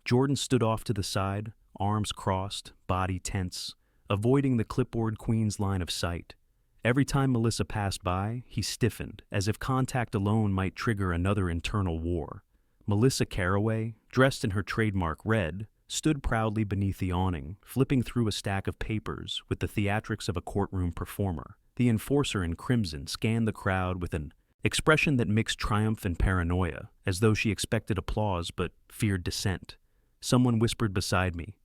Jordan stood off to the side, arms crossed, body tense, avoiding the clipboard queen's line of sight. Every time Melissa passed by, he stiffened, as if contact alone might trigger another internal war. Melissa Caraway, dressed in her trademark red, stood proudly beneath the awning, flipping through a stack of papers with the theatrics of a courtroom performer. The enforcer in crimson scanned the crowd with an expression that mixed triumph and paranoia, as though she expected applause but feared dissent. Someone whispered beside me,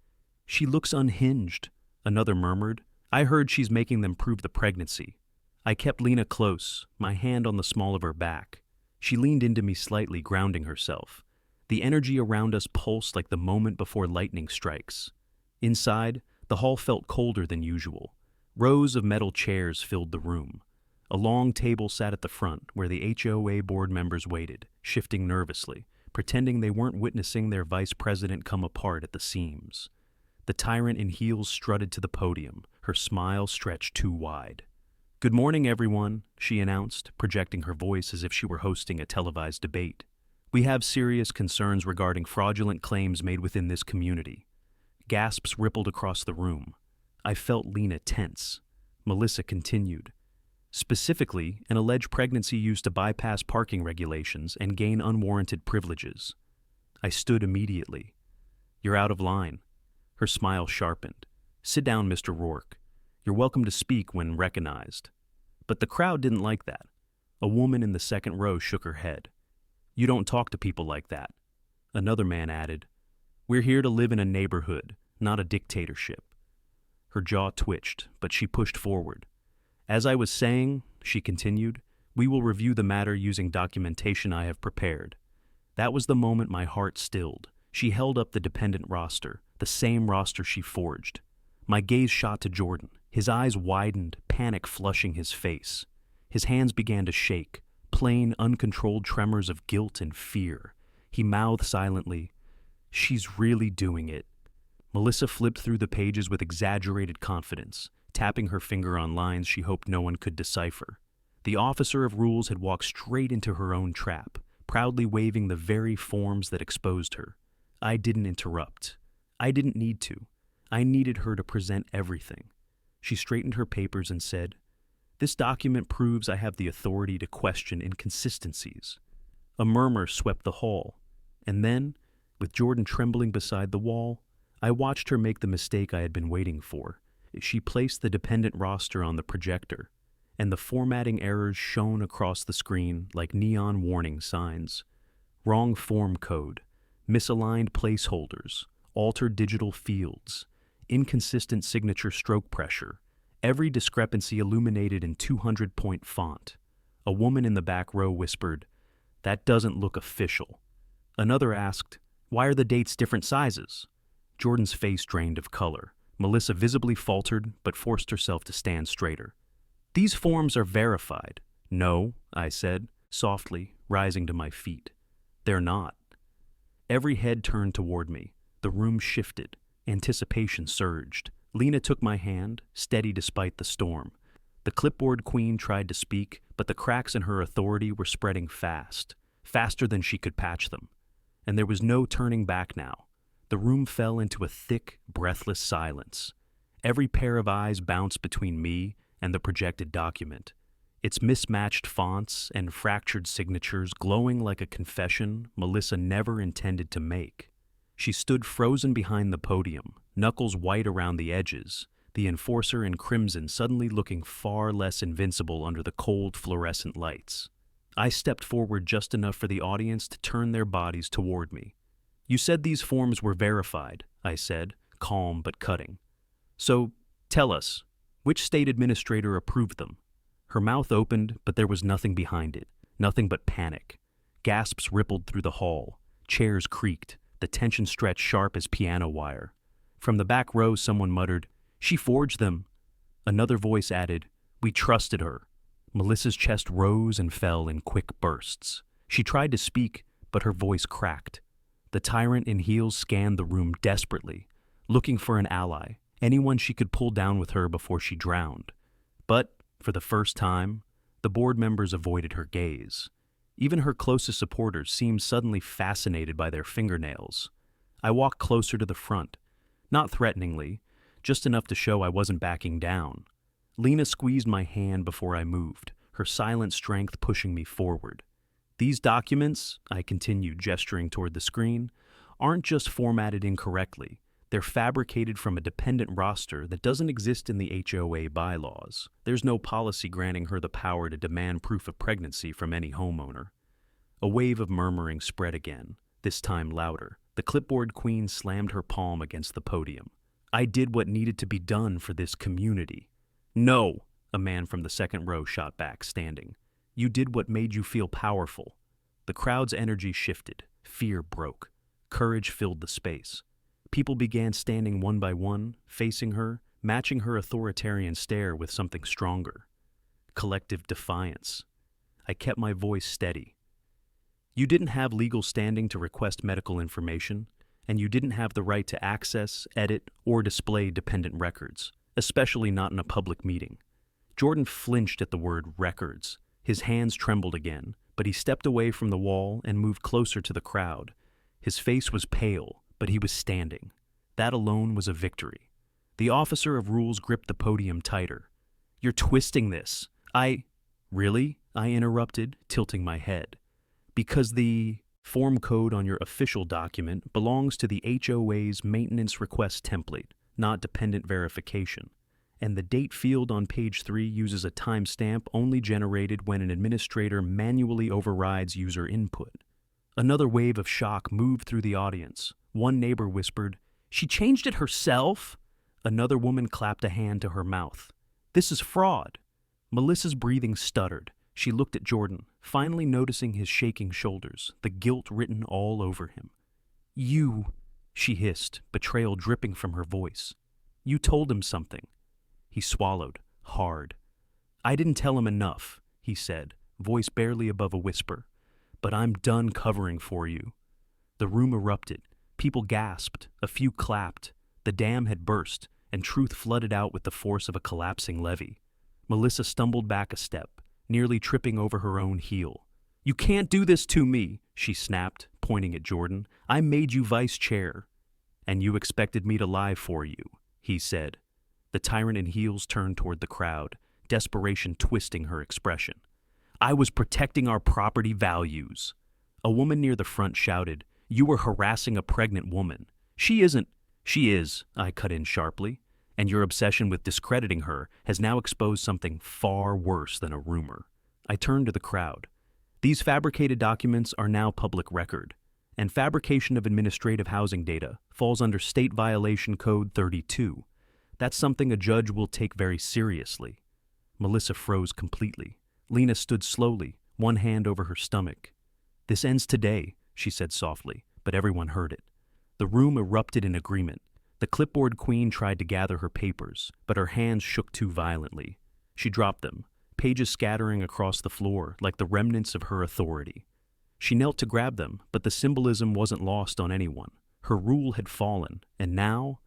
"She looks unhinged." Another murmured, "I heard she's making them prove the pregnancy." I kept Lena close, my hand on the small of her back. She leaned into me slightly, grounding herself. The energy around us pulsed like the moment before lightning strikes. Inside, the hall felt colder than usual. Rows of metal chairs filled the room. A long table sat at the front, where the HOA board members waited, shifting nervously, pretending they weren't witnessing their vice president come apart at the seams. The tyrant in heels strutted to the podium, her smile stretched too wide. "Good morning, everyone," she announced, projecting her voice as if she were hosting a televised debate. "We have serious concerns regarding fraudulent claims made within this community." Gasps rippled across the room. I felt Lena tense. Melissa continued. "Specifically, an alleged pregnancy used to bypass parking regulations and gain unwarranted privileges." I stood immediately. "You're out of line." Her smile sharpened. "Sit down, Mr. Rourke. You're welcome to speak when recognized." But the crowd didn't like that. A woman in the second row shook her head. "You don't talk to people like that." Another man added, "We're here to live in a neighborhood, not a dictatorship." Her jaw twitched, but she pushed forward. "As I was saying," she continued, "we will review the matter using documentation I have prepared." That was the moment my heart stilled. She held up the dependent roster, the same roster she forged. My gaze shot to Jordan. His eyes widened, panic flushing his face. His hands began to shake, plain, uncontrolled tremors of guilt and fear. He mouthed silently, "She's really doing it." Melissa flipped through the pages with exaggerated confidence, tapping her finger on lines she hoped no one could decipher. The officer of rules had walked straight into her own trap, proudly waving the very forms that exposed her. I didn't interrupt. I didn't need to. I needed her to present everything. She straightened her papers and said, "This document proves I have the authority to question inconsistencies." A murmur swept the hall, and then, with Jordan trembling beside the wall, I watched her make the mistake I had been waiting for. She placed the dependent roster on the projector, and the formatting errors shone across the screen like neon warning signs. Wrong form code, misaligned placeholders, altered digital fields. inconsistent signature stroke pressure, every discrepancy illuminated in 200-point font. A woman in the back row whispered, "That doesn't look official." Another asked, "Why are the dates different sizes?" Jordan's face drained of color. Melissa visibly faltered, but forced herself to stand straighter. "These forms are verified." "No," I said, softly, rising to my feet. "They're not." Every head turned toward me. The room shifted. Anticipation surged. Lena took my hand, steady despite the storm. The clipboard queen tried to speak, but the cracks in her authority were spreading fast, faster than she could patch them. And there was no turning back now. The room fell into a thick, breathless silence. Every pair of eyes bounced between me and the projected document, its mismatched fonts and fractured signatures glowing like a confession Melissa never intended to make. She stood frozen behind the podium, knuckles white around the edges, the enforcer in crimson suddenly looking far less invincible under the cold fluorescent lights. I stepped forward just enough for the audience to turn their bodies toward me. "You said these forms were verified," I said, calm but cutting. "So, tell us, which state administrator approved them?" Her mouth opened, but there was nothing behind it, nothing but panic. Gasps rippled through the hall. Chairs creaked, the tension stretched sharp as piano wire. From the back row, someone muttered, "She forged them." Another voice added, "We trusted her." Melissa's chest rose and fell in quick bursts. She tried to speak, but her voice cracked. The tyrant in heels scanned the room desperately, looking for an ally, anyone she could pull down with her before she drowned. But, for the first time, the board members avoided her gaze. Even her closest supporters seemed suddenly fascinated by their fingernails. I walked closer to the front, not threateningly, just enough to show I wasn't backing down. Lena squeezed my hand before I moved, her silent strength pushing me forward. "These documents," I continued, gesturing toward the screen, "aren't just formatted incorrectly. They're fabricated from a dependent roster that doesn't exist in the HOA bylaws. There's no policy granting her the power to demand proof of pregnancy from any homeowner." A wave of murmuring spread again, this time louder. The clipboard queen slammed her palm against the podium. "I did what needed to be done for this community." "No," a man from the second row shot back, standing. "You did what made you feel powerful." The crowd's energy shifted. Fear broke. Courage filled the space. People began standing one by one, facing her, matching her authoritarian stare with something stronger. Collective defiance. I kept my voice steady. "You didn't have legal standing to request medical information, and you didn't have the right to access, edit, or display dependent records, especially not in a public meeting." Jordan flinched at the word records. His hands trembled again, but he stepped away from the wall and moved closer to the crowd. His face was pale, but he was standing. That alone was a victory. The officer of rules gripped the podium tighter. "You're twisting this." "Really?" I interrupted, tilting my head. "Because the form code on your official document belongs to the HOA's maintenance request template, not dependent verification. And the date field on page 3 uses a timestamp only generated when an administrator manually overrides user input." Another wave of shock moved through the audience. One neighbor whispered, "She changed it herself?" Another woman clapped a hand to her mouth. "This is fraud." Melissa's breathing stuttered. She looked at Jordan, finally noticing his shaking shoulders, the guilt written all over him. "You," she hissed, betrayal dripping from her voice. "You told him something." He swallowed, hard. "I didn't tell him enough," he said, voice barely above a whisper. "But I'm done covering for you." The room erupted. People gasped, a few clapped. The dam had burst, and truth flooded out with the force of a collapsing levee. Melissa stumbled back a step, nearly tripping over her own heel. "You can't do this to me," she snapped, pointing at Jordan. "I made you vice chair." "And you expected me to lie for you," he said. The tyrant in heels turned toward the crowd, desperation twisting her expression. "I was protecting our property values." A woman near the front shouted, "You were harassing a pregnant woman." "She isn't." "She is," I cut in sharply. "And your obsession with discrediting her has now exposed something far worse than a rumor." I turned to the crowd. "These fabricated documents are now public record. and fabrication of administrative housing data falls under State Violation Code 32. That's something a judge will take very seriously. Melissa froze completely. Lena stood slowly, one hand over her stomach. "This ends today," she said softly, but everyone heard it. The room erupted in agreement. The clipboard queen tried to gather her papers, but her hands shook too violently. She dropped them, pages scattering across the floor like the remnants of her authority. She knelt to grab them, but the symbolism wasn't lost on anyone. Her rule had fallen, and now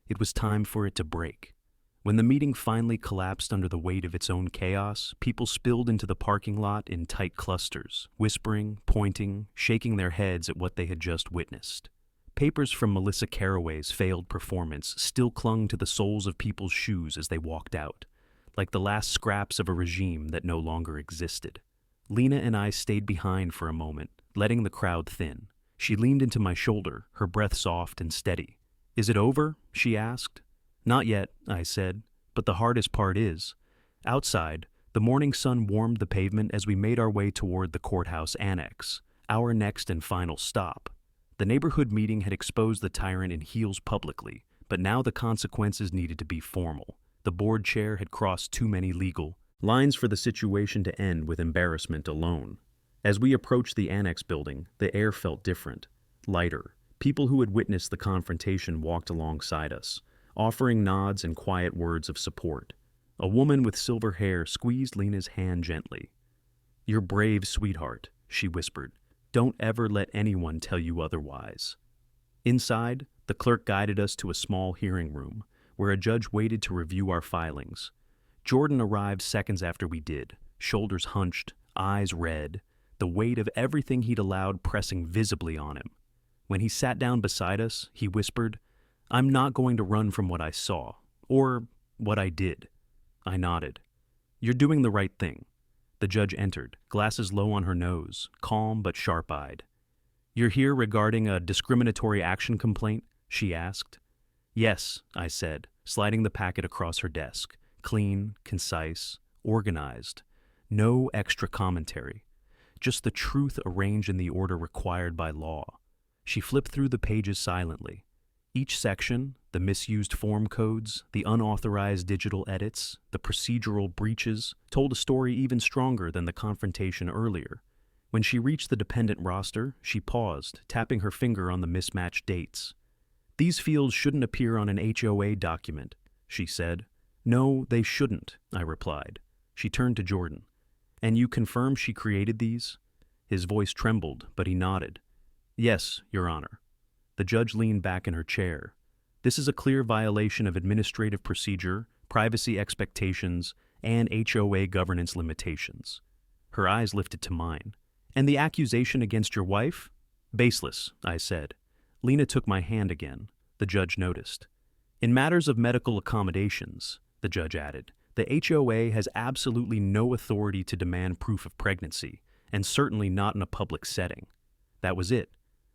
it was time for it to break. When the meeting finally collapsed under the weight of its own chaos, people spilled into the parking lot in tight clusters, whispering, pointing, shaking their heads at what they had just witnessed. Papers from Melissa Caraway's failed performance still clung to the soles of people's shoes as they walked out, like the last scraps of a regime that no longer existed. Lena and I stayed behind for a moment, letting the crowd thin. She leaned into my shoulder, her breath soft and steady. "Is it over?" she asked. "Not yet," I said, "but the hardest part is." Outside, the morning sun warmed the pavement as we made our way toward the courthouse annex, our next and final stop. The neighborhood meeting had exposed the tyrant in heels publicly, but now the consequences needed to be formal. The board chair had crossed too many legal lines for the situation to end with embarrassment alone. As we approached the annex building, the air felt different, lighter. People who had witnessed the confrontation walked alongside us, offering nods and quiet words of support. A woman with silver hair squeezed Lena's hand gently. "You're brave, sweetheart," she whispered. "Don't ever let anyone tell you otherwise." Inside, the clerk guided us to a small hearing room, where a judge waited to review our filings. Jordan arrived seconds after we did, shoulders hunched, eyes red, the weight of everything he'd allowed pressing visibly on him. When he sat down beside us, he whispered, "I'm not going to run from what I saw, or what I did." I nodded. "You're doing the right thing." The judge entered, glasses low on her nose, calm but sharp-eyed. "You're here regarding a discriminatory action complaint?" she asked. "Yes," I said, sliding the packet across her desk. Clean, concise, organized. No extra commentary. Just the truth arranged in the order required by law. She flipped through the pages silently. Each section, the misused form codes, the unauthorized digital edits, the procedural breaches, told a story even stronger than the confrontation earlier. When she reached the dependent roster, she paused, tapping her finger on the mismatched dates. "These fields shouldn't appear on an HOA document," she said. "No, they shouldn't," I replied. She turned to Jordan. "And you confirm she created these?" His voice trembled, but he nodded. "Yes, Your Honor." The judge leaned back in her chair. "This is a clear violation of administrative procedure, privacy expectations, and HOA governance limitations." Her eyes lifted to mine. "And the accusation against your wife?" "Baseless," I said. Lena took my hand again. The judge noticed. "In matters of medical accommodations," the judge added, "the HOA has absolutely no authority to demand proof of pregnancy, and certainly not in a public setting." That was it.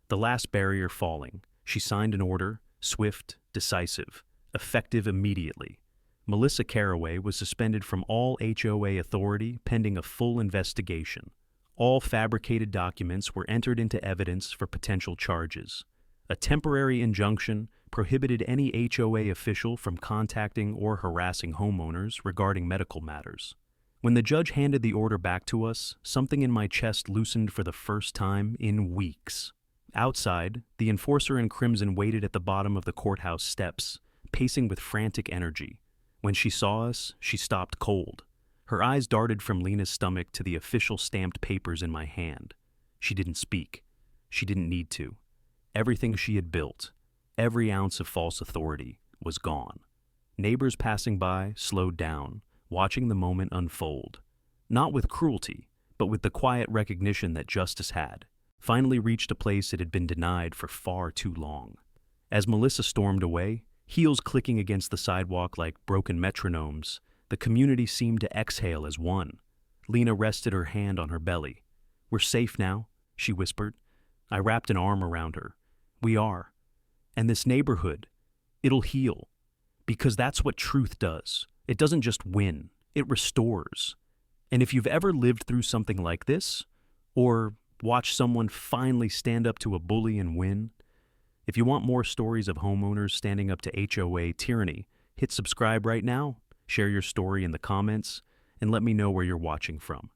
The last barrier falling. She signed an order, swift, decisive, effective immediately. Melissa Caraway was suspended from all HOA authority pending a full investigation. All fabricated documents were entered into evidence for potential charges. A temporary injunction prohibited any HOA official from contacting or harassing homeowners regarding medical matters. When the judge handed the order back to us, something in my chest loosened for the first time in weeks. Outside, the enforcer in crimson waited at the bottom of the courthouse steps, pacing with frantic energy. When she saw us, she stopped cold. Her eyes darted from Lena's stomach to the official stamped papers in my hand. She didn't speak. She didn't need to. Everything she had built, every ounce of false authority, was gone. Neighbors passing by slowed down, watching the moment unfold. Not with cruelty, but with the quiet recognition that justice had finally reached a place it had been denied for far too long. As Melissa stormed away, heels clicking against the sidewalk like broken metronomes, the community seemed to exhale as one. Lena rested her hand on her belly. "We're safe now," she whispered. I wrapped an arm around her. "We are. And this neighborhood, it'll heal. Because that's what truth does. It doesn't just win, it restores. And if you've ever lived through something like this, or Watch someone finally stand up to a bully and win? If you want more stories of homeowners standing up to HOA tyranny, hit subscribe right now, share your story in the comments, and let me know where you're watching from.